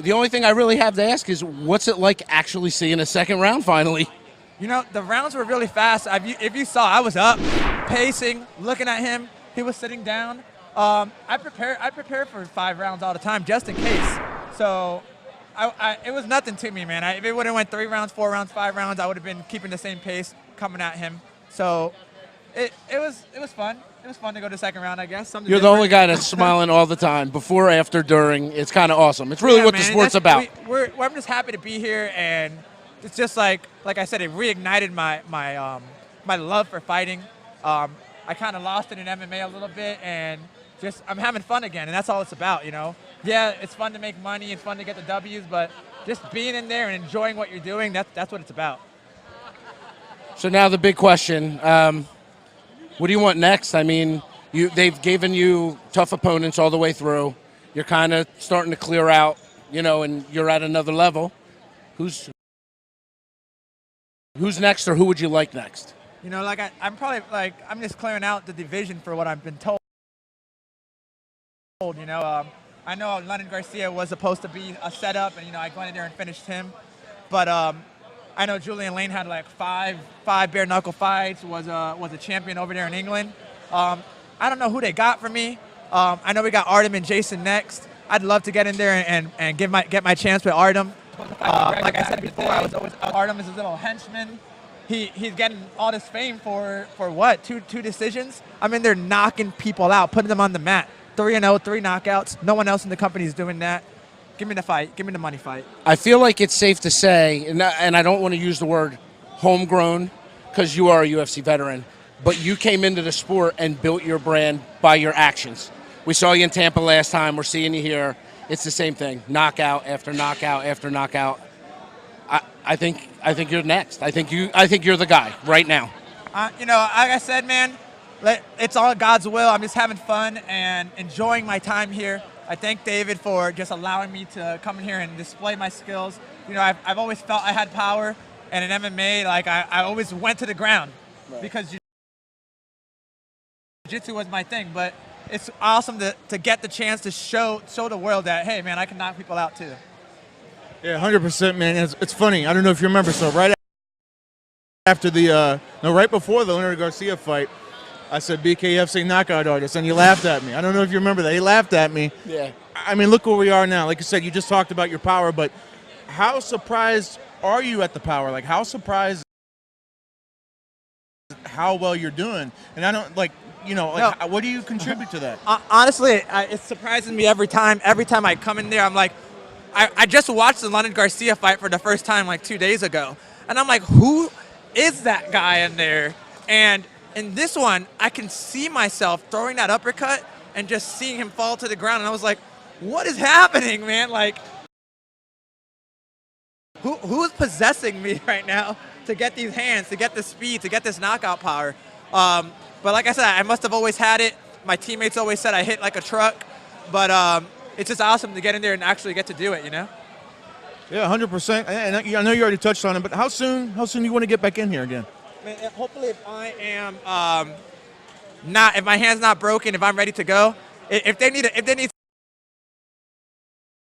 the only thing I really have to ask is, what's it like actually seeing a second round finally? You know, the rounds were really fast. If you saw, I was up, pacing, looking at him. He was sitting down. I prepare for 5 rounds all the time just in case. So it was nothing to me, man. If it would have went 3 rounds, 4 rounds, 5 rounds, I would have been keeping the same pace coming at him. So it was fun. It was fun to go to the second round, I guess. Something You're different. the only guy that's smiling all the time, before, after, during. It's kind of awesome. It's really what the sport's about. I'm just happy to be here, and it's just like I said, it reignited my love for fighting. I kind of lost it in MMA a little bit, and just I'm having fun again, and that's all it's about, you know. Yeah, it's fun to make money, it's fun to get the W's, but just being in there and enjoying what you're doing, that's what it's about. So now the big question. What do you want next? I mean, they've given you tough opponents all the way through. You're kind of starting to clear out, you know, and you're at another level. Who's next, or who would you like next? You know, like I'm just clearing out the division for what I've been told. You know, I know London Garcia was supposed to be a setup, and you know I went in there and finished him. But I know Julian Lane had like five bare knuckle fights. Was a champion over there in England. I don't know who they got for me. I know we got Artem and Jason next. I'd love to get in there and get my chance with Artem. Like I said before, I was always Artem is his little henchman. He's getting all this fame for what? Two decisions? I'm in there knocking people out, putting them on the mat. 3-0, 3 knockouts. No one else in the company is doing that. Give me the fight. Give me the money fight. I feel like it's safe to say, and I don't want to use the word homegrown because you are a UFC veteran, but you came into the sport and built your brand by your actions. We saw you in Tampa last time. We're seeing you here. It's the same thing. Knockout after knockout after knockout. I think you're next. I think you're the guy right now. You know, like I said, man, it's all God's will. I'm just having fun and enjoying my time here. I thank David for just allowing me to come in here and display my skills. You know, I've always felt I had power, and in MMA, like I always went to the ground because jiu-jitsu was my thing. But it's awesome to get the chance to show the world that, hey, man, I can knock people out too. Yeah, 100%, man. It's funny. I don't know if you remember. So right after right before the Leonard Garcia fight, I said BKFC knockout artist, and you laughed at me. I don't know if you remember that. He laughed at me. Yeah. I mean, look where we are now. Like you said, you just talked about your power, but how surprised are you at the power? Like, how surprised how well you're doing? And I don't, like, you know, like, no. What do you contribute to that? Honestly, it surprises me every time. Every time I come in there, I'm like, I just watched the London Garcia fight for the first time like 2 days ago. And I'm like, who is that guy in there? And in this one, I can see myself throwing that uppercut and just seeing him fall to the ground. And I was like, what is happening, man? Like, who is possessing me right now to get these hands, to get the speed, to get this knockout power? But like I said, I must have always had it. My teammates always said I hit like a truck. But it's just awesome to get in there and actually get to do it, you know? Yeah, 100%. And I know you already touched on it, but how soon do you want to get back in here again? Man, hopefully, if I am if my hand's not broken, if I'm ready to go, if they need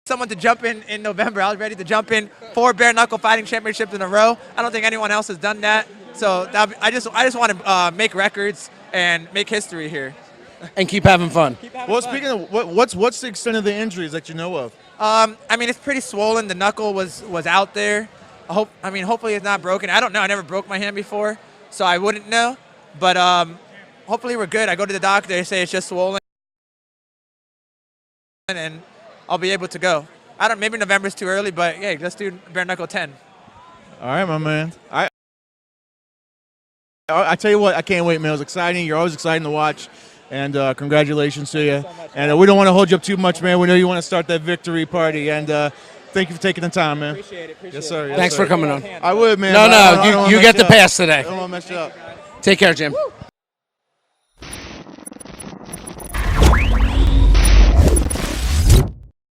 someone to jump in November, I was ready to jump in 4 bare knuckle fighting championships in a row. I don't think anyone else has done that, so I just want to make records and make history here. And keep having fun. Speaking of what's the extent of the injuries that you know of? I mean, it's pretty swollen. The knuckle was out there. Hopefully it's not broken. I don't know. I never broke my hand before, so I wouldn't know. But hopefully we're good. I go to the doctor. They say it's just swollen, and I'll be able to go. Maybe November's too early, but yeah, let's do bare knuckle 10. All right, my man. I tell you what, I can't wait, man. It was exciting. You're always exciting to watch. And congratulations to you. So much, and we don't want to hold you up too much, man. We know you want to start that victory party. And thank you for taking the time, man. Appreciate it. Yes, sir. Thanks for coming on. I would, man. No, you get the pass today. I don't want to mess you up. Take care, Jim. Woo.